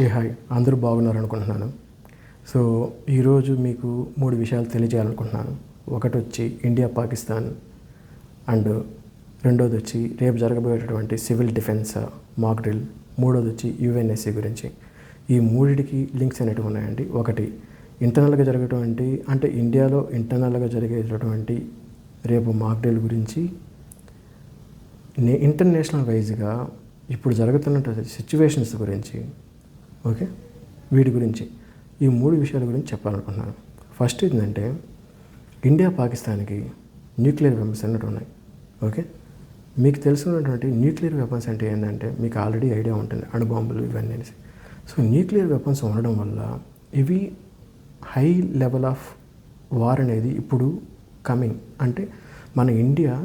Hi, అందరూ బాగున్నారు అనుకుంటున్నాను. సో ఈరోజు మీకు 3 విషయాలు తెలియజేయాలనుకుంటున్నాను. ఒకటి వచ్చి ఇండియా పాకిస్తాన్ అండ్ రెండోది వచ్చి రేపు జరగబోయేటటువంటి సివిల్ డిఫెన్స్ మాక్ డ్రిల్, మూడోది వచ్చి యుఎన్ఎస్సి గురించి. ఈ మూడిటికి లింక్స్ అనేవి ఉన్నాయండి. ఒకటి ఇంటర్నల్గా జరిగేటువంటి అంటే ఇండియాలో ఇంటర్నల్గా జరిగేటటువంటి రేపు మాక్ డ్రిల్ గురించి, ఇంటర్నేషనల్ వైజ్గా ఇప్పుడు జరుగుతున్న సిచ్యువేషన్స్ గురించి, ఓకే, వీటి గురించి ఈ 3 విషయాల గురించి చెప్పాలనుకుంటున్నాను. ఫస్ట్ ఏంటంటే ఇండియా పాకిస్తాన్కి న్యూక్లియర్ వెపన్స్ అన్నట్టు ఉన్నాయి. ఓకే, మీకు తెలుసుకున్నటువంటి న్యూక్లియర్ వెపన్స్ అంటే ఏంటంటే మీకు ఆల్రెడీ ఐడియా ఉంటుంది, అణుబాంబులు ఇవన్నీ. సో న్యూక్లియర్ వెపన్స్ ఉండడం వల్ల ఇవి హై లెవెల్ ఆఫ్ వార్ అనేది ఇప్పుడు కమింగ్. అంటే మన ఇండియా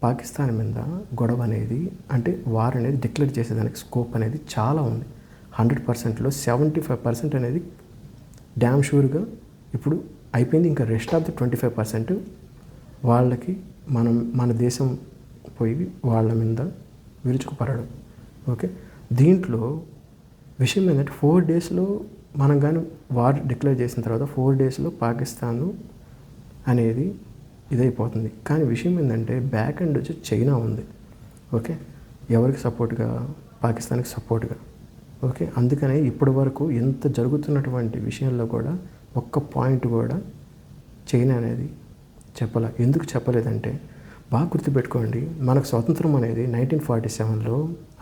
పాకిస్తాన్ మీద గొడవ అనేది అంటే వార్ అనేది డిక్లేర్ చేసేదానికి స్కోప్ అనేది చాలా ఉంది. 100%లో 75% అనేది డ్యామ్ షూర్గా ఇప్పుడు అయిపోయింది. ఇంకా రెస్ట్ ఆఫ్ ది 25% వాళ్ళకి మన దేశం పోయి వాళ్ళ మీద విరుచుకుపడడం. ఓకే, దీంట్లో విషయం ఏంటంటే 4 డేస్లో మనం కానీ వార్ డిక్లేర్ చేసిన తర్వాత 4 డేస్లో పాకిస్తాన్ అనేది ఇదైపోతుంది. కానీ విషయం ఏంటంటే బ్యాక్ ఎండ్ వచ్చి చైనా ఉంది. ఓకే, ఎవరికి సపోర్ట్గా? పాకిస్తాన్కి సపోర్ట్గా. ఓకే, అందుకనే ఇప్పటి వరకు ఎంత జరుగుతున్నటువంటి విషయంలో కూడా ఒక్క పాయింట్ కూడా చైనా అనేది చెప్పాల. ఎందుకు చెప్పలేదంటే బాగా గుర్తుపెట్టుకోండి, మనకు స్వాతంత్రం అనేది 1947లో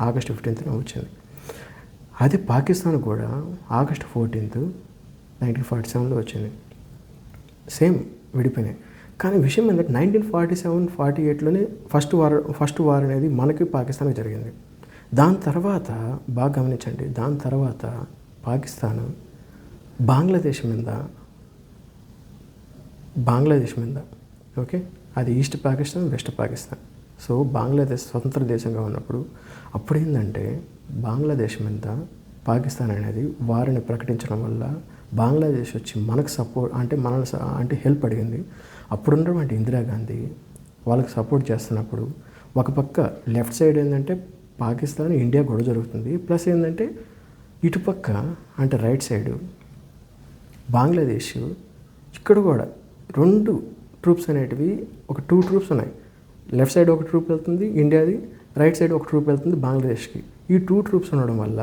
ఆగస్టు 15న వచ్చింది. అదే పాకిస్తాన్ కూడా ఆగస్టు 14th 1947లో వచ్చింది. సేమ్ విడిపోయినాయి. కానీ విషయం ఏంటంటే 1947-48లోనే ఫస్ట్ వార్ అనేది మనకి పాకిస్తాన్కి జరిగింది. దాని తర్వాత బాగా గమనించండి, దాని తర్వాత పాకిస్తాన్ బంగ్లాదేశ్ మీద, ఓకే, అది east Pakistan, west Pakistan. So Bangladesh స్వతంత్ర దేశంగా ఉన్నప్పుడు అప్పుడు ఏంటంటే బంగ్లాదేశ్ మీద పాకిస్తాన్ అనేది వారిని ప్రకటించడం వల్ల బంగ్లాదేశ్ వచ్చి మనకు సపోర్ట్ అంటే హెల్ప్ అడిగింది. అప్పుడున్నటువంటి ఇందిరాగాంధీ వాళ్ళకి సపోర్ట్ చేస్తున్నప్పుడు ఒక పక్క లెఫ్ట్ సైడ్ ఏంటంటే పాకిస్తాన్ ఇండియా గొడవ జరుగుతుంది, ప్లస్ ఏంటంటే ఇటుపక్క అంటే రైట్ సైడు బంగ్లాదేశ్, ఇక్కడ కూడా 2 ట్రూప్స్ అనేటివి, ఒక 2 ట్రూప్స్ ఉన్నాయి. లెఫ్ట్ సైడ్ ఒక ట్రూప్ వెళ్తుంది ఇండియాది, రైట్ సైడ్ ఒక ట్రూప్ వెళ్తుంది బంగ్లాదేశ్కి. ఈ 2 ట్రూప్స్ ఉండడం వల్ల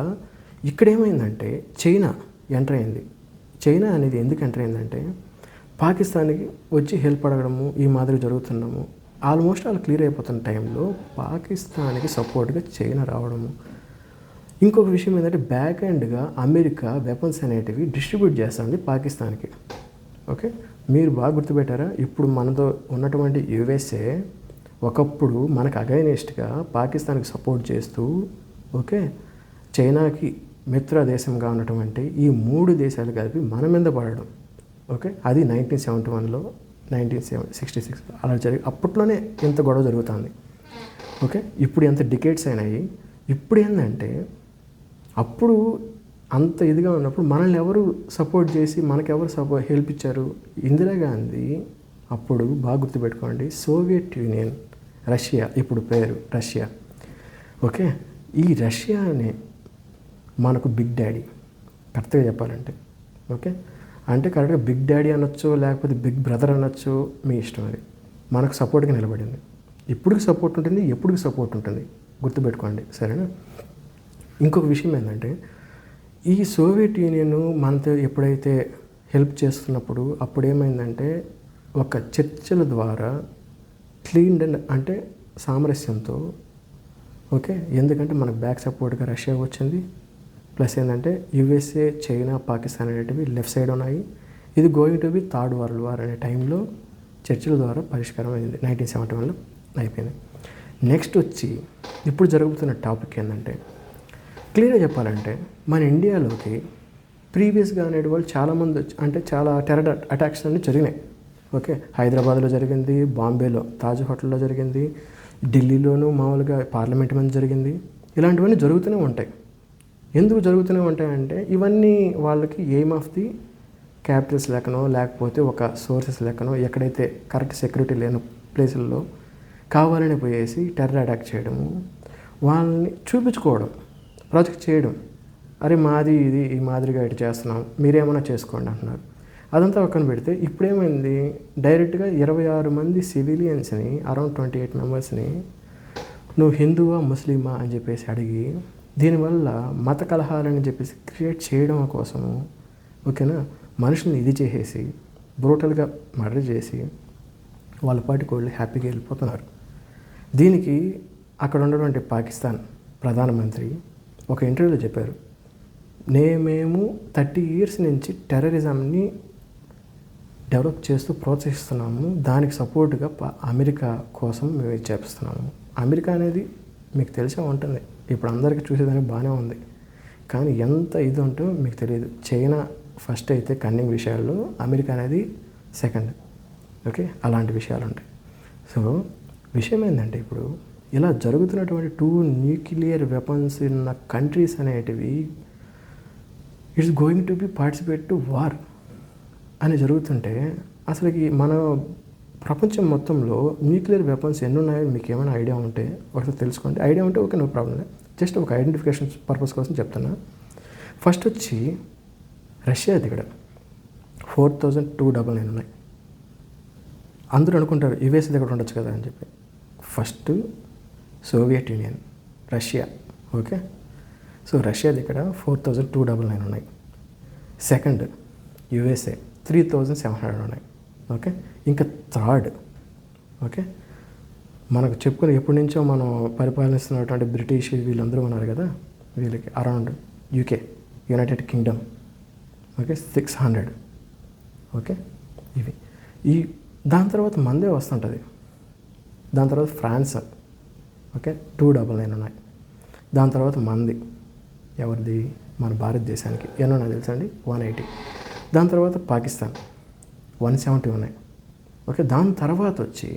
ఇక్కడ ఏమైందంటే చైనా ఎంటర్ అయింది. చైనా అనేది ఎందుకు ఎంటర్ అయిందంటే పాకిస్తాన్కి వచ్చి హెల్ప్ అడగడము ఈ మాదిరి జరుగుతున్నాము. ఆల్మోస్ట్ వాళ్ళు క్లియర్ అయిపోతున్న టైంలో పాకిస్తాన్కి సపోర్ట్గా చైనా రావడము. ఇంకొక విషయం ఏంటంటే బ్యాక్ ఎండ్గా అమెరికా వెపన్స్ అనేటివి డిస్ట్రిబ్యూట్ చేస్తుంది పాకిస్తాన్కి. ఓకే, మీరు బాగా గుర్తుపెట్టారా? ఇప్పుడు మనతో ఉన్నటువంటి యుఎస్ఏ ఒకప్పుడు మనకు అగైనెస్ట్గా పాకిస్తాన్కి సపోర్ట్ చేస్తూ, ఓకే, చైనాకి మిత్ర దేశంగా ఉన్నటువంటి ఈ 3 దేశాలు కలిపి మన మీద పడడం. ఓకే, అది 1971లో 1966 అలా జరిగి అప్పట్లోనే ఎంత గొడవ జరుగుతుంది. ఓకే, ఇప్పుడు ఎంత డికేట్స్ అయినాయి. ఇప్పుడు ఏంటంటే అప్పుడు అంత ఇదిగా ఉన్నప్పుడు మనల్ని ఎవరు సపోర్ట్ చేసి మనకెవరు హెల్ప్ ఇచ్చారు? ఇందిరాగాంధీ. అప్పుడు బాగా గుర్తుపెట్టుకోండి, సోవియట్ యూనియన్, రష్యా, ఇప్పుడు పేరు రష్యా. ఓకే, ఈ రష్యా అనే మనకు బిగ్ డాడీ, కరెక్ట్గా చెప్పాలంటే. ఓకే, అంటే కరెక్ట్గా బిగ్ డాడీ అనొచ్చు, లేకపోతే బిగ్ బ్రదర్ అనొచ్చు, మీ ఇష్టం. అది మనకు సపోర్ట్గా నిలబడింది. ఇప్పటికి సపోర్ట్ ఉంటుంది, ఎప్పటికి సపోర్ట్ ఉంటుంది, గుర్తుపెట్టుకోండి, సరేనా? ఇంకొక విషయం ఏంటంటే ఈ సోవియట్ యూనియన్ మనతో ఎప్పుడైతే హెల్ప్ చేస్తున్నప్పుడు అప్పుడు ఏమైందంటే ఒక చర్చల ద్వారా క్లీన్ అంటే సామరస్యంతో, ఓకే, ఎందుకంటే మనకు బ్యాక్ సపోర్ట్గా రష్యా వచ్చింది, ప్లస్ ఏంటంటే యుఎస్ఏ, చైనా, పాకిస్తాన్ అనేటివి లెఫ్ట్ సైడ్ ఉన్నాయి. ఇది going to be third world war అనే టైంలో చర్చల ద్వారా పరిష్కారం అయింది. 1971లో అయిపోయింది. నెక్స్ట్ వచ్చి ఇప్పుడు జరుగుతున్న టాపిక్ ఏంటంటే క్లియర్గా చెప్పాలంటే మన ఇండియాలోకి ప్రీవియస్గా అనేటి వాళ్ళు చాలామంది అంటే చాలా టెర్రర్ అటాక్స్ అన్నీ జరిగినాయి. ఓకే, హైదరాబాద్లో జరిగింది, బాంబేలో తాజ్ హోటల్లో జరిగింది, ఢిల్లీలోనూ మామూలుగా పార్లమెంట్ మీద జరిగింది. ఇలాంటివన్నీ జరుగుతూనే ఉంటాయి. ఎందుకు జరుగుతూనే ఉంటాయంటే ఇవన్నీ వాళ్ళకి ఎయిమ్ ఆఫ్ ది క్యాపిటల్స్ లెక్కనో లేకపోతే ఒక సోర్సెస్ లెక్కనో ఎక్కడైతే కరెక్ట్ సెక్యూరిటీ లేని ప్లేసుల్లో కావాలని పోయేసి టెర్రర్ అటాక్ చేయడము, వాళ్ళని చూపించుకోవడం, ప్రాజెక్ట్ చేయడం. అరే మాది ఇది ఈ మాదిరిగా ఇటు చేస్తున్నాం, మీరేమైనా చేసుకోండి అంటున్నారు. అదంతా పక్కన పెడితే ఇప్పుడేమైంది, డైరెక్ట్గా 26 మంది సివిలియన్స్ని, అరౌండ్ 28 మెంబర్స్ని నువ్వు హిందువా ముస్లిమా అని చెప్పేసి అడిగి, దీనివల్ల మత కలహాలని చెప్పేసి క్రియేట్ చేయడం కోసము, ఓకేనా, మనుషుల్ని ఇది చేసేసి బ్రూటల్గా మర్డర్ చేసి వాళ్ళ పాటికి వాళ్ళు హ్యాపీగా వెళ్ళిపోతున్నారు. దీనికి అక్కడ ఉన్నటువంటి పాకిస్తాన్ ప్రధానమంత్రి ఒక ఇంటర్వ్యూలో చెప్పారు, మేము 30 years నుంచి టెర్రరిజంని డెవలప్ చేస్తూ ప్రోత్సహిస్తున్నాము, దానికి సపోర్ట్గా అమెరికా కోసం మేము ఇది చేపిస్తున్నాము. అమెరికా అనేది మీకు తెలిసే ఉంటుంది, ఇప్పుడు అందరికీ చూసేదానికి బాగానే ఉంది, కానీ ఎంత ఇది ఉంటో మీకు తెలియదు. చైనా ఫస్ట్ అయితే కన్నింగ్ విషయాల్లో, అమెరికా అనేది సెకండ్. ఓకే, అలాంటి విషయాలు ఉంటాయి. సో విషయం ఏంటంటే, ఇప్పుడు ఇలా జరుగుతున్నటువంటి 2 న్యూక్లియర్ వెపన్స్ ఉన్న కంట్రీస్ అనేటివి it's going to be participate to war అని జరుగుతుంటే, అసలుకి మన ప్రపంచం మొత్తంలో న్యూక్లియర్ వెపన్స్ ఎన్ని ఉన్నాయో మీకు ఏమైనా ఐడియా ఉంటే ఒకసారి తెలుసుకోండి. ఐడియా ఉంటే ఓకే, నో ప్రాబ్లం. జస్ట్ ఒక ఐడెంటిఫికేషన్ పర్పస్ కోసం చెప్తున్నా. ఫస్ట్ వచ్చి రష్యా దగ్గర 4299 ఉన్నాయి. అందరూ అనుకుంటారు యుఎస్ దగ్గర ఉండొచ్చు కదా అని చెప్పి. First Soviet union, Russia. Okay, so Russia దగ్గర 4299 ఉన్నాయి. సెకండ్ యుఎస్ఏ 3700 ఉన్నాయి. ఓకే, ఇంకా థర్డ్, ఓకే, మనకు చెప్పుకుని ఎప్పటి నుంచో మనం పరిపాలిస్తున్నటువంటి బ్రిటిష్ వీళ్ళందరూ ఉన్నారు కదా, వీళ్ళకి around UK, United Kingdom, okay, 600. Okay, ఇవి దాని తర్వాత మందే వస్తుంటుంది. దాని తర్వాత ఫ్రాన్స్, ఓకే, 299 ఉన్నాయి. దాని తర్వాత మంది ఎవరిది, మన భారతదేశానికి ఎన్నో నాకు తెలుసండి, 180. దాని తర్వాత పాకిస్తాన్ 170 ఉన్నాయి. ఓకే, దాని తర్వాత వచ్చి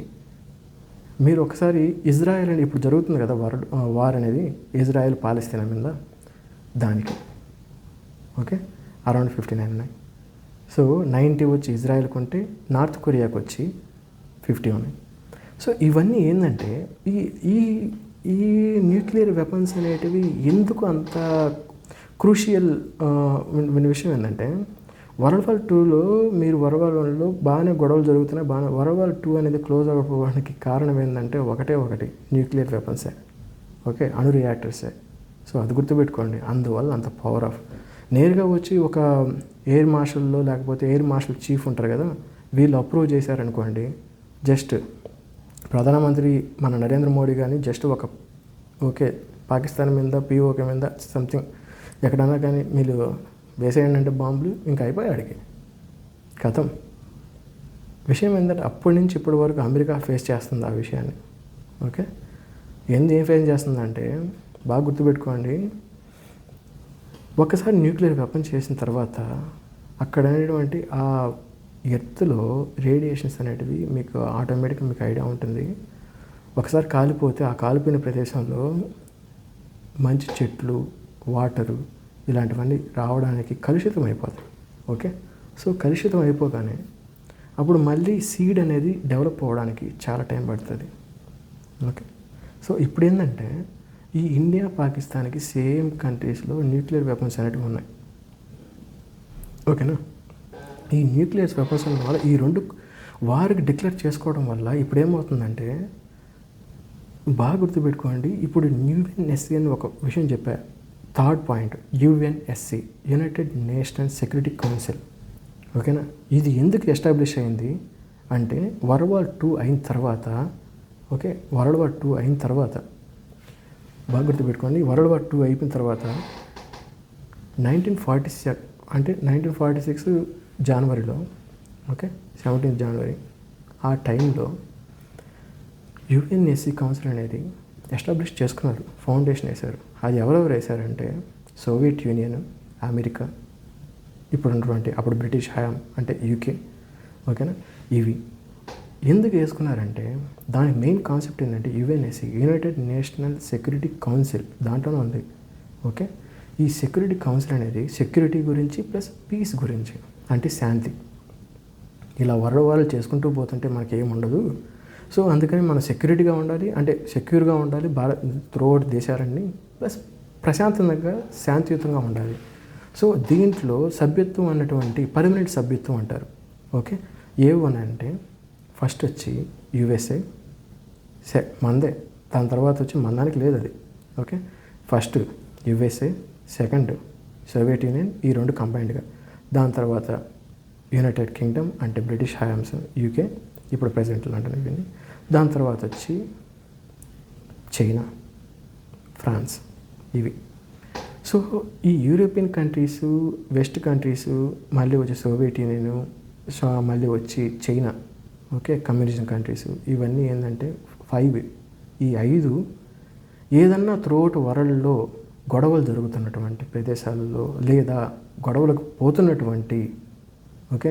మీరు ఒకసారి ఇజ్రాయెల్ అని ఇప్పుడు జరుగుతుంది కదా వార్ అనేది, ఇజ్రాయెల్ పాలస్తీనా మీద, దానికి ఓకే అరౌండ్ 59 ఉన్నాయి. సో 90 వచ్చి ఇజ్రాయెల్కి ఉంటే, నార్త్ కొరియాకి వచ్చి 50 ఉన్నాయి. సో ఇవన్నీ ఏంటంటే, ఈ ఈ ఈ న్యూక్లియర్ వెపన్స్ అనేటివి ఎందుకు అంత క్రూషియల్ విషయం ఏంటంటే, వరల్డ్ వార్ 2లో మీరు వరల్డ్ వార్ 1లో బాగానే గొడవలు జరుగుతున్నాయి, వరల్డ్ వార్ 2 అనేది క్లోజ్ అవ్వడానికి కారణం ఏంటంటే ఒకటి న్యూక్లియర్ వెపన్సే. ఓకే, అణు రియాక్టర్సే. సో అది గుర్తుపెట్టుకోండి. అందువల్ల అంత పవర్ ఆఫ్ నేరుగా వచ్చి ఒక ఎయిర్ మార్షల్లో లేకపోతే ఎయిర్ మార్షల్ చీఫ్ ఉంటారు కదా, వీళ్ళు అప్రూవ్ చేశారనుకోండి, జస్ట్ ప్రధానమంత్రి మన నరేంద్ర మోడీ కానీ జస్ట్ ఓకే పాకిస్తాన్ మీద, పిఓకే మీద సంథింగ్ ఎక్కడన్నా కానీ మీరు వేసేయండి అంటే బాంబులు, ఇంకా అయిపోయాయి అడిగి కథం. విషయం ఏంటంటే అప్పటి నుంచి ఇప్పటి వరకు అమెరికా ఫేస్ చేస్తుంది ఆ విషయాన్ని. ఓకే, ఏం ఫేస్ చేస్తుందంటే బాగా గుర్తుపెట్టుకోండి, ఒకసారి న్యూక్లియర్ వెపన్ చేసిన తర్వాత అక్కడ అనేటువంటి ఆ ఎర్త్లో రేడియేషన్స్ అనేటివి మీకు ఆటోమేటిక్గా మీకు ఐడియా ఉంటుంది. ఒకసారి కాలిపోతే ఆ కాలిపోయిన ప్రదేశంలో మంచి చెట్లు, వాటరు ఇలాంటివన్నీ రావడానికి కలుషితం అయిపోతాయి. ఓకే, సో కలుషితం అయిపోగానే అప్పుడు మళ్ళీ సీడ్ అనేది డెవలప్ అవ్వడానికి చాలా టైం పడుతుంది. ఓకే, సో ఇప్పుడు ఏంటంటే ఈ ఇండియా పాకిస్తాన్కి సేమ్ కంట్రీస్లో న్యూక్లియర్ వెపన్స్ అనేటివి ఉన్నాయి. ఓకేనా, ఈ న్యూక్లియర్ వెపన్స్ వల్ల ఈ రెండు వారికి డిక్లేర్ చేసుకోవడం వల్ల ఇప్పుడు ఏమవుతుందంటే, బాగా గుర్తుపెట్టుకోండి, ఇప్పుడు యుఎన్ఎస్సి అని ఒక విషయం చెప్పా. Third point, UNSC, United national security council. ఓకేనా, ఇది ఎందుకు ఎస్టాబ్లిష్ అయింది అంటే వరల్డ్ వార్ 2 అయిన తర్వాత, ఓకే, వరల్డ్ వార్ 2 అయిన తర్వాత బాగా గుర్తుపెట్టుకోండి, వరల్డ్ వార్ 2 అయిపోయిన తర్వాత 1946 జనవరిలో, ఓకే 17 జనవరి ఆ టైంలో యుఎన్ఎస్సి కౌన్సిల్ అనేది ఎస్టాబ్లిష్ చేసుకున్నారు, ఫౌండేషన్ వేశారు. అది ఎవరెవరు వేశారంటే సోవియట్ యూనియన్, అమెరికా, ఇప్పుడు ఉన్నటువంటి అప్పుడు బ్రిటిష్ హయాం అంటే యూకే. ఓకేనా, ఇవి ఎందుకు వేసుకున్నారంటే దాని మెయిన్ కాన్సెప్ట్ ఏంటంటే UNSC, United national security council, దాంట్లోనే ఉంది. ఓకే, ఈ సెక్యూరిటీ కౌన్సిల్ అనేది సెక్యూరిటీ గురించి ప్లస్ పీస్ గురించి, అంటే శాంతి. ఇలా వరల్డ్ వార్లు చేసుకుంటూ పోతుంటే మనకి ఏమి ఉండదు. సో అందుకని మనం సెక్యూరిటీగా ఉండాలి, అంటే సెక్యూర్గా ఉండాలి భారత్ త్రూఅవుట్ దేశాలన్నీ, ప్లస్ ప్రశాంతంగా శాంతియుతంగా ఉండాలి. సో దీంట్లో సభ్యత్వం అన్నటువంటి పర్మనెంట్ సభ్యత్వం అంటారు. ఓకే, A1 అంటే ఫస్ట్ వచ్చి USA, మందే. దాని తర్వాత వచ్చి మందానికి లేదు అది. Okay, first USA, second Soviet union, ఈ రెండు కంబైన్డ్గా. దాని తర్వాత యునైటెడ్ కింగ్డమ్ అంటే బ్రిటిష్ హయామ్స్, UK, ఇప్పుడు ప్రెసిడెంట్ లండన్ ఇవన్నీ. దాని తర్వాత వచ్చి చైనా, ఫ్రాన్స్, ఇవి. సో ఈ యూరోపియన్ కంట్రీసు, వెస్ట్ కంట్రీసు, మళ్ళీ వచ్చి సోవియట్ యూనియన్, మళ్ళీ వచ్చి చైనా, ఓకే, కమ్యూనిజం కంట్రీసు, ఇవన్నీ ఏంటంటే 5. ఈ 5 ఏదన్నా త్రూఅవుట్ వరల్డ్లో గొడవలు జరుగుతున్నటువంటి ప్రదేశాలలో లేదా గొడవలకు పోతున్నటువంటి, ఓకే,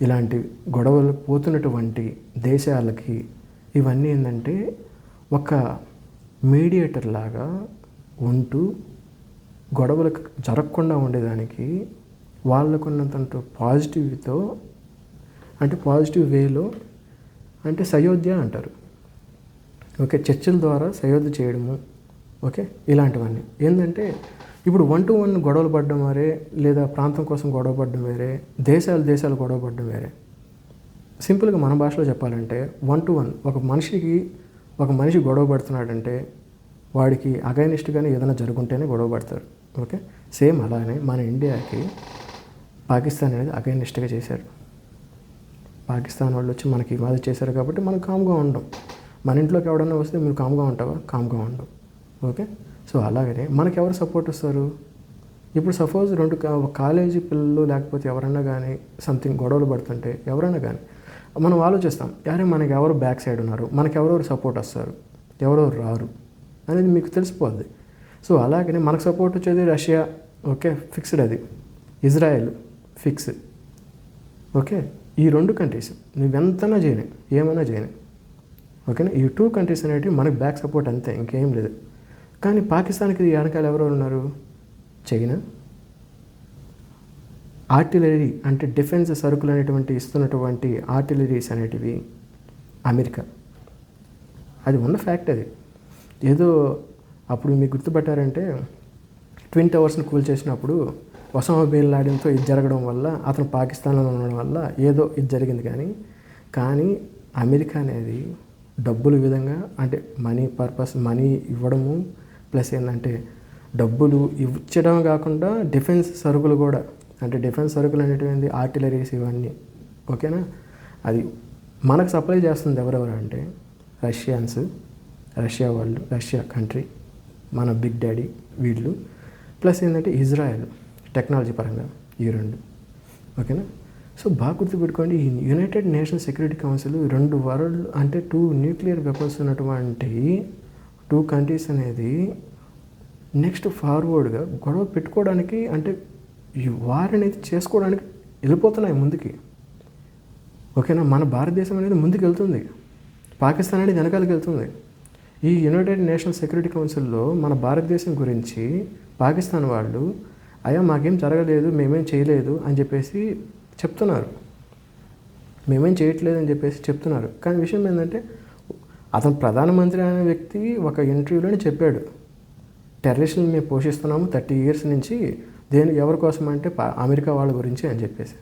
ఇలాంటి గొడవలు పోతున్నటువంటి దేశాలకి ఇవన్నీ ఏంటంటే ఒక మీడియేటర్ లాగా ఉంటూ గొడవలకు జరగకుండా ఉండేదానికి వాళ్ళకున్నంత పాజిటివ్తో, అంటే పాజిటివ్ వేలో, అంటే సయోధ్య అంటారు. ఓకే, చర్చల ద్వారా సయోధ్య చేయడము, ఓకే, ఇలాంటివన్నీ ఏంటంటే ఇప్పుడు 1 to 1 గొడవలు పడడం వేరే, లేదా ప్రాంతం కోసం గొడవ పడడం వేరే, దేశాలు గొడవ పడడం వేరే. సింపుల్గా మన భాషలో చెప్పాలంటే 1 to 1 ఒక మనిషి గొడవ పడుతున్నాడంటే వాడికి అగైనిస్ట్గానే ఏదైనా జరుగుంటేనే గొడవ పడతారు. ఓకే, సేమ్ అలానే మన ఇండియాకి పాకిస్తాన్ అనేది అగైనిస్ట్గా చేశారు. పాకిస్తాన్ వాళ్ళు వచ్చి మనకి ఇవాళ చేశారు కాబట్టి మనం కామ్గా ఉండం. మన ఇంట్లోకి ఎవడన్నా వస్తే మీరు కామ్గా ఉంటావా? కామ్గా ఉండం. ఓకే, సో అలాగనే మనకి ఎవరు సపోర్ట్ వస్తారు? ఇప్పుడు సపోజ్ కాలేజీ పిల్లలు లేకపోతే ఎవరన్నా కానీ సంథింగ్ గొడవలు పడుతుంటే ఎవరైనా కానీ మనం ఆలోచిస్తాం, యారే మనకి ఎవరు బ్యాక్ సైడ్ ఉన్నారు, మనకి ఎవరెవరు సపోర్ట్ వస్తారు, ఎవరెవరు రారు అనేది మీకు తెలిసిపోద్ది. సో అలాగనే మనకు సపోర్ట్ వచ్చేది రష్యా, ఓకే, ఫిక్స్డ్. అది ఇజ్రాయెల్ ఫిక్స్. ఓకే, ఈ 2 కంట్రీస్ నువ్వెంతనా చేయను, ఏమైనా చేయను. ఓకేనా, ఈ 2 కంట్రీస్ అనేవి మనకి బ్యాక్ సపోర్ట్ అంతే, ఇంకేం లేదు. కానీ పాకిస్తాన్కి వెనకాల ఎవరెవరు ఉన్నారు? చైనా, ఆర్టిలరీ అంటే డిఫెన్స్ సరుకులు అనేటువంటి ఇస్తున్నటువంటి ఆర్టిలరీస్ అనేటివి అమెరికా. అది ఉన్న ఫ్యాక్ట్. అది ఏదో అప్పుడు మీకు గుర్తుపట్టారంటే ట్విన్ టవర్స్ని కూల్ చేసినప్పుడు ఒసామా బిన్ లాడెన్తో ఇది జరగడం వల్ల, అతను పాకిస్తాన్లో ఉండడం వల్ల ఏదో ఇది జరిగింది. కానీ అమెరికా అనేది డబ్బులు విధంగా, అంటే మనీ ఇవ్వడము ప్లస్ ఏంటంటే డబ్బులు ఇచ్చడం కాకుండా డిఫెన్స్ సరుకులు కూడా, అంటే డిఫెన్స్ సరుకులు అనేటివి ఆర్టిలరీస్ ఇవన్నీ, ఓకేనా, అది మనకు సప్లై చేస్తుంది ఎవరెవరు అంటే రష్యా వాళ్ళు, రష్యా కంట్రీ, మన బిగ్ డాడీ వీళ్ళు, ప్లస్ ఏంటంటే ఇజ్రాయెల్ టెక్నాలజీ పరంగా, ఈ 2. ఓకేనా, సో బాగా గుర్తుపెట్టుకోండి, ఈ United nations security council 2 world అంటే 2 న్యూక్లియర్ వెపన్స్ ఉన్నటువంటి 2 కంట్రీస్ అనేది నెక్స్ట్ ఫార్వర్డ్గా గొడవ పెట్టుకోవడానికి, అంటే ఈ వార్ అనేది చేసుకోవడానికి వెళ్ళిపోతున్నాయి ముందుకి. ఓకేనా, మన భారతదేశం అనేది ముందుకు వెళ్తుంది, పాకిస్తాన్ అనేది వెనకాలకి వెళ్తుంది. ఈ యునైటెడ్ నేషనల్ సెక్యూరిటీ కౌన్సిల్లో మన భారతదేశం గురించి పాకిస్తాన్ వాళ్ళు మాకేం జరగలేదు, మేమేం చేయలేదు అని చెప్పేసి చెప్తున్నారు, మేమేం చేయట్లేదు అని చెప్పేసి చెప్తున్నారు. కానీ విషయం ఏంటంటే అతను ప్రధానమంత్రి అనే వ్యక్తి ఒక ఇంటర్వ్యూలోనే చెప్పాడు, టెర్రరిస్టులను మేము పోషిస్తున్నాము 30 years నుంచి, ఎవరి కోసం అంటే అమెరికా వాళ్ళ గురించి అని చెప్పేసి,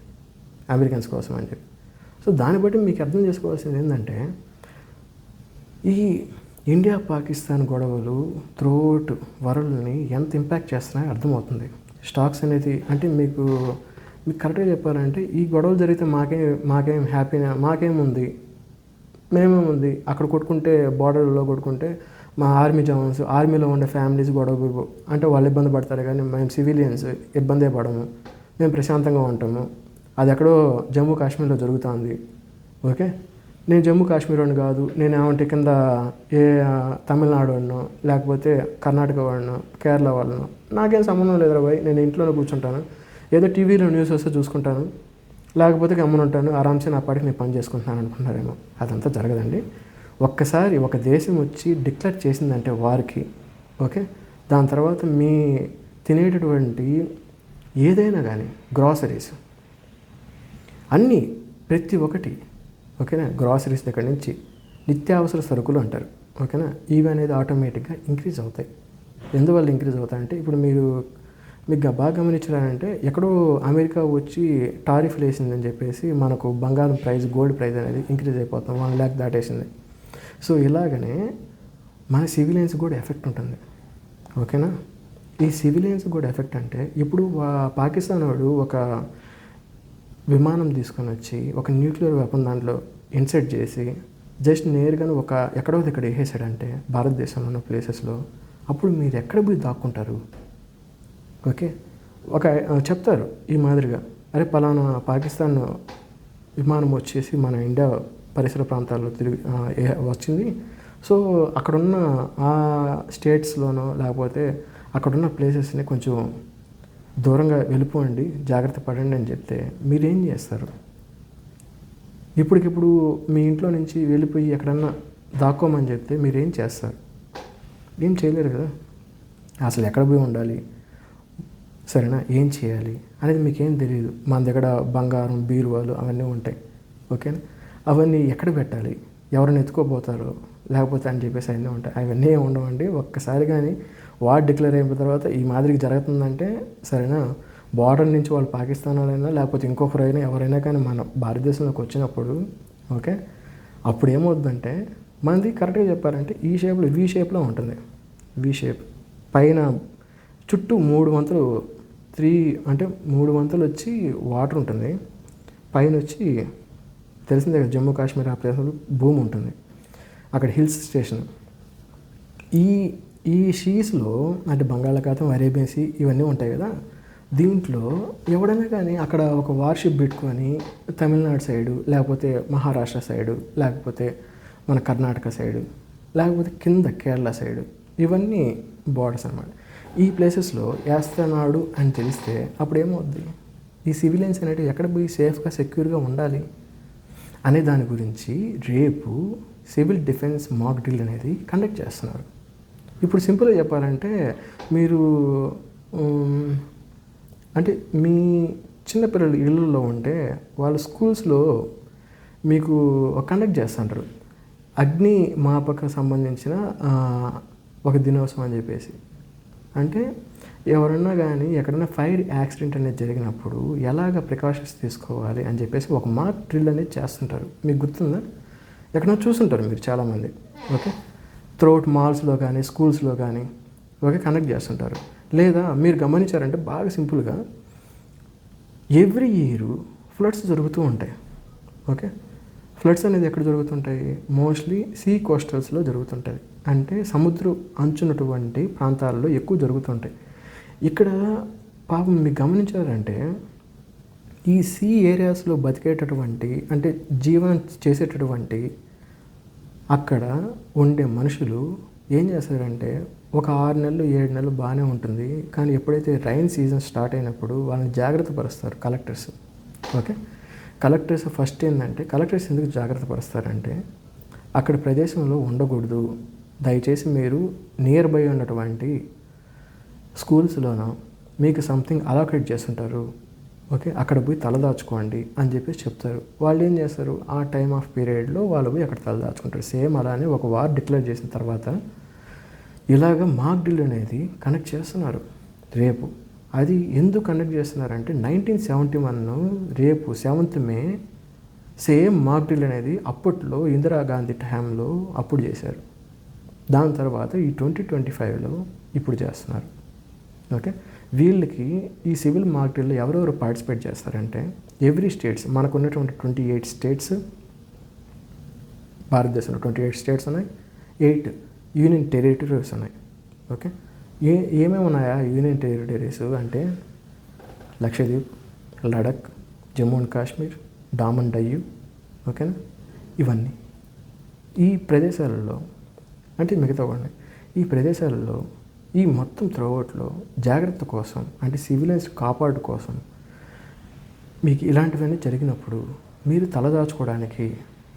అమెరికన్స్ కోసం అని చెప్పి. సో దాన్ని బట్టి మీకు అర్థం చేసుకోవాల్సింది ఏంటంటే ఈ ఇండియా పాకిస్తాన్ గొడవలు త్రూఅవుట్ వరల్డ్ని ఎంత ఇంపాక్ట్ చేస్తున్నాయో అర్థమవుతుంది. స్టాక్స్ అనేది అంటే మీకు కరెక్ట్గా చెప్పాలంటే ఈ గొడవలు జరిగితే మాకేం హ్యాపీనా, మాకేముంది, మేమేముంది, అక్కడ కొట్టుకుంటే బార్డర్లో కొట్టుకుంటే మా ఆర్మీ జవాన్స్, ఆర్మీలో ఉండే ఫ్యామిలీస్ గొడవ అంటే వాళ్ళు ఇబ్బంది పడతారు, కానీ మేము సివిలియన్స్ ఇబ్బందే పడము, మేము ప్రశాంతంగా ఉంటాము. అది ఎక్కడో జమ్మూ కాశ్మీర్లో జరుగుతుంది. ఓకే, నేను జమ్మూ కాశ్మీర్ వాడిని కాదు, నేను ఏమంటే కింద తమిళనాడు వాడినో లేకపోతే కర్ణాటక వాడినో కేరళ వాళ్ళనో నాకేం సంబంధం లేదురా భయ్, నేను ఇంట్లోనే కూర్చుంటాను, ఏదో టీవీలో న్యూస్ వస్తే చూసుకుంటాను, లేకపోతే గమ్మున ఉంటాను, ఆరామ్సే నా పాటికి నేను పని చేసుకుంటున్నాను అనుకుంటున్నారేమో. అదంతా జరగదండి. ఒక్కసారి ఒక దేశం వచ్చి డిక్లేర్ చేసిందంటే వారికి, ఓకే, దాని తర్వాత మీ తినేటటువంటి ఏదైనా కానీ గ్రాసరీస్ అన్నీ ప్రతి ఒక్కటి, ఓకేనా, గ్రాసరీస్ దగ్గర నుంచి నిత్యావసర సరుకులు అంటారు, ఓకేనా, ఇవి అనేది ఆటోమేటిక్గా ఇంక్రీజ్ అవుతాయి. ఎందువల్ల ఇంక్రీజ్ అవుతాయంటే ఇప్పుడు మీకు బాగా గమనించారంటే ఎక్కడో అమెరికా వచ్చి టారిఫ్లు వేసిందని చెప్పేసి మనకు బంగారం ప్రైస్, గోల్డ్ ప్రైస్ అనేది ఇంక్రీజ్ అయిపోతాం, 1 lakh దాటేసింది. సో ఇలాగనే మన సివిలియన్స్ కూడా ఎఫెక్ట్ ఉంటుంది. ఓకేనా? ఈ సివిలియన్స్ కూడా ఎఫెక్ట్ అంటే ఇప్పుడు పాకిస్తాన్ వాడు ఒక విమానం తీసుకొని వచ్చి ఒక న్యూక్లియర్ వెపన్ దాంట్లో ఇన్సెట్ చేసి జస్ట్ నేరుగానే ఎక్కడో దగ్గర వేసేసాడంటే భారతదేశంలో ఉన్న ప్లేసెస్లో, అప్పుడు మీరు ఎక్కడ పోయి దాక్కుంటారు? ఓకే, చెప్తారు ఈ మాదిరిగా, అరే పలానా పాకిస్తాన్ విమానం వచ్చేసి మన ఇండియా పరిసర ప్రాంతాల్లో వచ్చింది, సో అక్కడున్న ఆ స్టేట్స్లోనో లేకపోతే అక్కడున్న ప్లేసెస్ని కొంచెం దూరంగా వెళ్ళిపోండి, జాగ్రత్త పడండి అని చెప్తే మీరేం చేస్తారు? ఇప్పటికిప్పుడు మీ ఇంట్లో నుంచి వెళ్ళిపోయి ఎక్కడన్నా దాక్కోమని చెప్తే మీరేం చేస్తారు? ఏం చేయలేరు కదా. అసలు ఎక్కడ పోయి ఉండాలి, సరేనా, ఏం చేయాలి అనేది మీకేం తెలియదు. మన దగ్గర బంగారం, బీరువాలు అవన్నీ ఉంటాయి. ఓకేనా? అవన్నీ ఎక్కడ పెట్టాలి, ఎవరైనా ఎత్తుకోపోతారో లేకపోతే అని చెప్పేసి అన్నీ ఉంటాయి. అవన్నీ ఏమి ఉండవండి. ఒక్కసారి కానీ వార్ డిక్లేర్ అయిన తర్వాత ఈ మాదిరికి జరుగుతుందంటే, సరేనా, బార్డర్ నుంచి వాళ్ళు పాకిస్తాన్ వాళ్ళైనా లేకపోతే ఇంకొకరైనా ఎవరైనా కానీ మన భారతదేశంలోకి వచ్చినప్పుడు, ఓకే, అప్పుడు ఏమవుతుందంటే మనది కరెక్ట్గా చెప్పారంటే ఈ షేప్లో, వి షేప్లో ఉంటుంది. వి షేప్ పైన చుట్టూ 3 వంతులు, 3 వంతులు వచ్చి వాటర్ ఉంటుంది. పైన వచ్చి తెలిసిందే కదా, జమ్మూ కాశ్మీర్ ఆ ప్లేస్లో భూమి ఉంటుంది, అక్కడ హిల్స్ స్టేషన్. ఈ సీస్లో అంటే బంగాళాఖాతం, అరేబియన్ సీ ఇవన్నీ ఉంటాయి కదా, దీంట్లో ఎవడైనా కానీ అక్కడ ఒక వార్షిప్ పెట్టుకొని తమిళనాడు సైడు లేకపోతే మహారాష్ట్ర సైడు లేకపోతే మన కర్ణాటక సైడు లేకపోతే కింద కేరళ సైడు, ఇవన్నీ బార్డర్స్ అన్నమాట. ఈ ప్లేసెస్లో వేస్తున్నాడు అని తెలిస్తే అప్పుడు ఏమవుద్ది? ఈ సివిలియన్స్ అనేవి ఎక్కడ పోయి సేఫ్గా, సెక్యూర్గా ఉండాలి అనే దాని గురించి రేపు సివిల్ డిఫెన్స్ మాక్ డ్రిల్ అనేది కండక్ట్ చేస్తున్నారు. ఇప్పుడు సింపుల్గా చెప్పాలంటే మీరు అంటే మీ చిన్నపిల్లలు ఇళ్ళల్లో ఉంటే వాళ్ళ స్కూల్స్లో మీకు కండక్ట్ చేస్తుంటారు అగ్ని మాపక సంబంధించిన ఒక దినోత్సవం అని చెప్పేసి. అంటే ఎవరన్నా కానీ ఎక్కడైనా ఫైర్ యాక్సిడెంట్ అనేది జరిగినప్పుడు ఎలాగ ప్రికాషన్స్ తీసుకోవాలి అని చెప్పేసి ఒక మాక్ డ్రిల్ అనేది చేస్తుంటారు. మీకు గుర్తుందా? ఎక్కడైనా చూస్తుంటారు మీరు చాలామంది. ఓకే, త్రూఅవుట్ మాల్స్లో కానీ స్కూల్స్లో కానీ ఓకే కండక్ట్ చేస్తుంటారు. లేదా మీరు గమనించారంటే బాగా సింపుల్గా ఎవ్రీ ఇయర్ ఫ్లడ్స్ జరుగుతూ ఉంటాయి. ఓకే, ఫ్లడ్స్ అనేది ఎక్కడ జరుగుతుంటాయి? మోస్ట్లీ సీ కోస్టల్స్లో జరుగుతుంటాయి. అంటే సముద్రం అంచున్నటువంటి ప్రాంతాల్లో ఎక్కువ జరుగుతుంటాయి. ఇక్కడ పాపం మీరు గమనించారంటే ఈ సీ ఏరియాస్లో బతికేటటువంటి అంటే జీవనం చేసేటటువంటి అక్కడ ఉండే మనుషులు ఏం చేస్తారంటే ఒక 6 నెలలు 7 నెలలు బాగానే ఉంటుంది, కానీ ఎప్పుడైతే రైన్ సీజన్ స్టార్ట్ అయినప్పుడు వాళ్ళని జాగ్రత్త పరుస్తారు కలెక్టర్స్. ఓకే, కలెక్టర్స్ ఫస్ట్ ఏంటంటే కలెక్టర్స్ ఎందుకు జాగ్రత్త పరుస్తారంటే అక్కడ ప్రదేశంలో ఉండకూడదు, దయచేసి మీరు నియర్ బై ఉన్నటువంటి స్కూల్స్లోనో మీకు సంథింగ్ అలాకేట్ చేస్తుంటారు, ఓకే, అక్కడ పోయి తలదాచుకోండి అని చెప్పేసి చెప్తారు. వాళ్ళు ఏం చేస్తారు, ఆ టైమ్ ఆఫ్ పీరియడ్లో వాళ్ళు పోయి అక్కడ తలదాచుకుంటారు. సేమ్ అలానే ఒక వార్ డిక్లేర్ చేసిన తర్వాత ఇలాగ మాక్ డ్రిల్ అనేది కండక్ట్ చేస్తున్నారు రేపు. అది ఎందుకు కండక్ట్ చేస్తున్నారంటే 1971 రేపు 7th May same mock drill అనేది అప్పట్లో ఇందిరాగాంధీ టైంలో అప్పుడు చేశారు. దాని తర్వాత ఈ 2025లో ఇప్పుడు చేస్తున్నారు. ఓకే, వీళ్ళకి ఈ సివిల్ మాక్ డ్రిల్లో ఎవరెవరు పార్టిసిపేట్ చేస్తారంటే ఎవ్రీ స్టేట్స్, మనకు ఉన్నటువంటి 28 స్టేట్స్, భారతదేశంలో 28 స్టేట్స్ ఉన్నాయి, 8 యూనియన్ టెరిటరీస్ ఉన్నాయి. ఓకే, ఏమేమి ఉన్నాయా యూనియన్ టెరిటరీస్ అంటే లక్షద్వీప్, లడక్, జమ్మూ అండ్ కాశ్మీర్, డామన్ డయ్యూ, ఓకేనా, ఇవన్నీ ఈ ప్రదేశాలలో అంటే మిగతా ఉన్నాయి. ఈ ప్రదేశాలలో ఈ మొత్తం త్రోవట్లో జాగ్రత్త కోసం అంటే సివిలియన్స్ కాపాడు కోసం మీకు ఇలాంటివన్నీ జరిగినప్పుడు మీరు తలదాచుకోవడానికి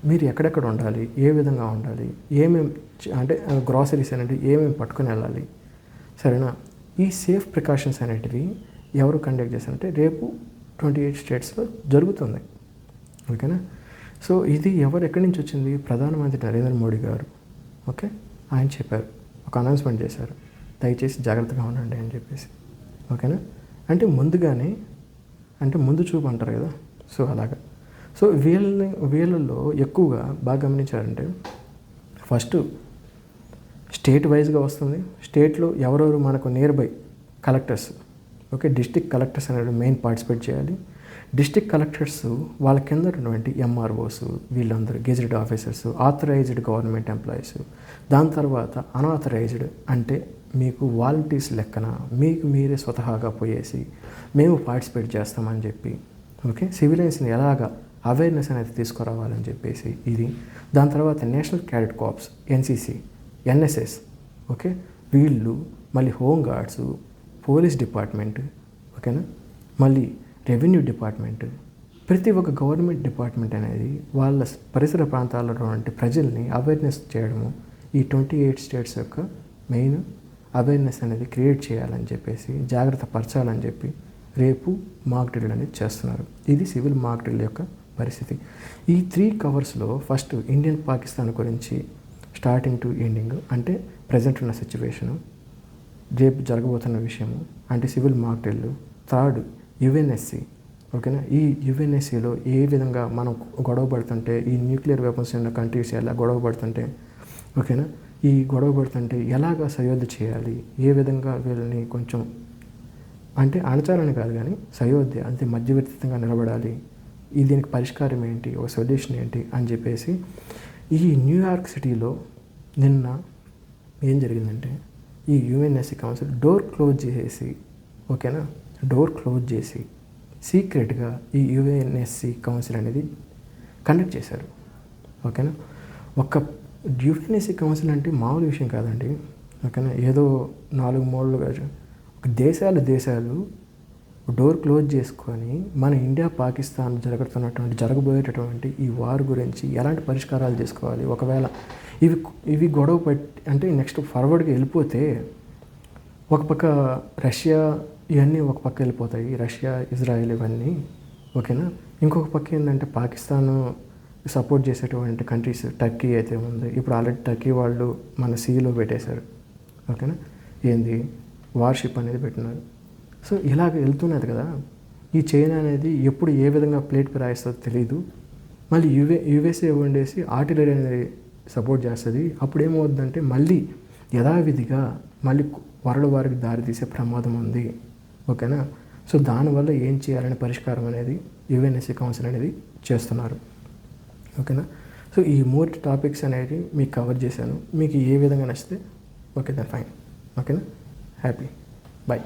మీరు ఎక్కడెక్కడ ఉండాలి, ఏ విధంగా ఉండాలి, ఏమేమి అంటే గ్రాసరీస్ అనేవి ఏమేమి పట్టుకొని వెళ్ళాలి, సరేనా, ఈ సేఫ్ ప్రికాషన్స్ అనేటివి ఎవరు కండక్ట్ చేస్తారంటే రేపు 28 స్టేట్స్లో జరుగుతుంది. ఓకేనా, సో ఇది ఎక్కడి నుంచి వచ్చింది? ప్రధానమంత్రి నరేంద్ర మోడీ గారు. ఓకే, ఆయన చెప్పారు, ఒక అనౌన్స్మెంట్ చేశారు. దయచేసి జాగ్రత్తగా ఉండండి అని చెప్పేసి. ఓకేనా? అంటే ముందుగానే, అంటే ముందు చూపు అంటారు కదా, సో అలాగా. సో వీళ్ళల్లో ఎక్కువగా బాగా గమనించారంటే ఫస్ట్ స్టేట్ వైజ్గా వస్తుంది. స్టేట్లో ఎవరెవరు మనకు near by collectors, okay, district collectors అనేది మెయిన్ పార్టిసిపేట్ చేయాలి. డిస్ట్రిక్ట్ కలెక్టర్స్ వాళ్ళ కింద ఉన్నటువంటి ఎంఆర్ఓస్, వీళ్ళందరూ gazetted officers, authorised government employees, దాని తర్వాత అన్ఆథరైజ్డ్ అంటే మీకు వాలంటీర్స్ లెక్కన మీకు మీరే స్వతహాగా పోయేసి మేము పార్టిసిపేట్ చేస్తామని చెప్పి, ఓకే, సివిలియన్స్ని ఎలాగా అవేర్నెస్ అనేది తీసుకురావాలని చెప్పేసి ఇది. దాని తర్వాత national cadet corps, NCC, NSS, okay, వీళ్ళు మళ్ళీ హోమ్ గార్డ్స్, పోలీస్ డిపార్ట్మెంట్, ఓకేనా, మళ్ళీ రెవెన్యూ డిపార్ట్మెంట్, ప్రతి ఒక్క గవర్నమెంట్ డిపార్ట్మెంట్ అనేది వాళ్ళ పరిసర ప్రాంతాల్లో ఉన్నటువంటి ప్రజల్ని అవేర్నెస్ చేయడము ఈ 28 స్టేట్స్ యొక్క మెయిన్ అవేర్నెస్ అనేది క్రియేట్ చేయాలని చెప్పేసి, జాగ్రత్త పరచాలని చెప్పి రేపు మాక్ డ్రిల్ అనేది చేస్తున్నారు. ఇది సివిల్ మాక్ డ్రిల్ యొక్క పరిస్థితి. ఈ 3 కవర్స్లో ఫస్ట్ ఇండియన్ పాకిస్తాన్ గురించి స్టార్టింగ్ టు ఎండింగ్, అంటే ప్రజెంట్ ఉన్న సిచ్యువేషను, రేపు జరగబోతున్న విషయము అంటే civil mock drill. Third UNSC, ఓకేనా, ఈ యుఎన్ఎస్సిలో ఏ విధంగా మనం గొడవ పడుతుంటే, ఈ న్యూక్లియర్ వెపన్స్ ఉన్న కంట్రీస్ ఎలా గొడవ పడుతుంటే, ఓకేనా, ఈ గొడవ పడుతుంటే ఎలాగ సయోధ్య చేయాలి, ఏ విధంగా వీళ్ళని కొంచెం అంటే అణచాలని కాదు కానీ సయోధ్య అంటే మధ్యవర్తిత్వంగా నిలబడాలి, ఈ దీనికి పరిష్కారం ఏంటి, ఒక సొల్యూషన్ ఏంటి అని చెప్పేసి. ఈ న్యూయార్క్ సిటీలో నిన్న ఏం జరిగిందంటే ఈ యుఎన్ఎస్సి కౌన్సిల్ డోర్ క్లోజ్ చేసేసి, ఓకేనా, డోర్ క్లోజ్ చేసి సీక్రెట్గా ఈ యుఎన్ఎస్సి కౌన్సిల్ అనేది కండక్ట్ చేశారు. ఓకేనా, ఒక యుఎన్ఎస్సి కౌన్సిల్ అంటే మామూలు విషయం కాదండి. ఓకేనా, ఏదో 4 మూలలుగా దేశాలు డోర్ క్లోజ్ చేసుకొని మన ఇండియా పాకిస్తాన్ జరగబోయేటటువంటి ఈ వార్ గురించి ఎలాంటి పరిష్కారాలు చేసుకోవాలి, ఒకవేళ ఇవి గొడవ పట్టి అంటే నెక్స్ట్ ఫార్వర్డ్గా వెళ్ళిపోతే ఒక పక్క రష్యా ఇవన్నీ ఒక పక్క వెళ్ళిపోతాయి, రష్యా ఇజ్రాయెల్ ఇవన్నీ, ఓకేనా. ఇంకొక పక్క ఏంటంటే పాకిస్తాన్ సపోర్ట్ చేసేటువంటి కంట్రీస్ టర్కీ అయితే ఉంది, ఇప్పుడు ఆల్రెడీ టర్కీ వాళ్ళు మన సీలో పెట్టేశారు, ఓకేనా, ఏంది వార్షిప్ అనేది పెట్టినారు. సో ఇలాగ వెళ్తున్నది కదా. ఈ చైనా అనేది ఎప్పుడు ఏ విధంగా ప్లేట్ రాయిస్తుందో తెలియదు. మళ్ళీ యుఎస్ఏ వండేసి ఆర్టిలరీ అనేది సపోర్ట్ చేస్తుంది. అప్పుడు ఏమవుతుందంటే మళ్ళీ యథావిధిగా మళ్ళీ వరల్డ్ వారికి దారితీసే ప్రమాదం ఉంది, ఓకేనా. సో దానివల్ల ఏం చేయాలనే పరిష్కారం అనేది యుఎన్ఎస్సి కౌన్సిల్ అనేది చేస్తున్నారు, ఓకేనా. సో ఈ 3 టాపిక్స్ అనేది మీకు కవర్ చేశాను. మీకు ఏ విధంగా నచ్చితే ఓకే దెన్ ఫైన్, ఓకేనా. Happy, bye.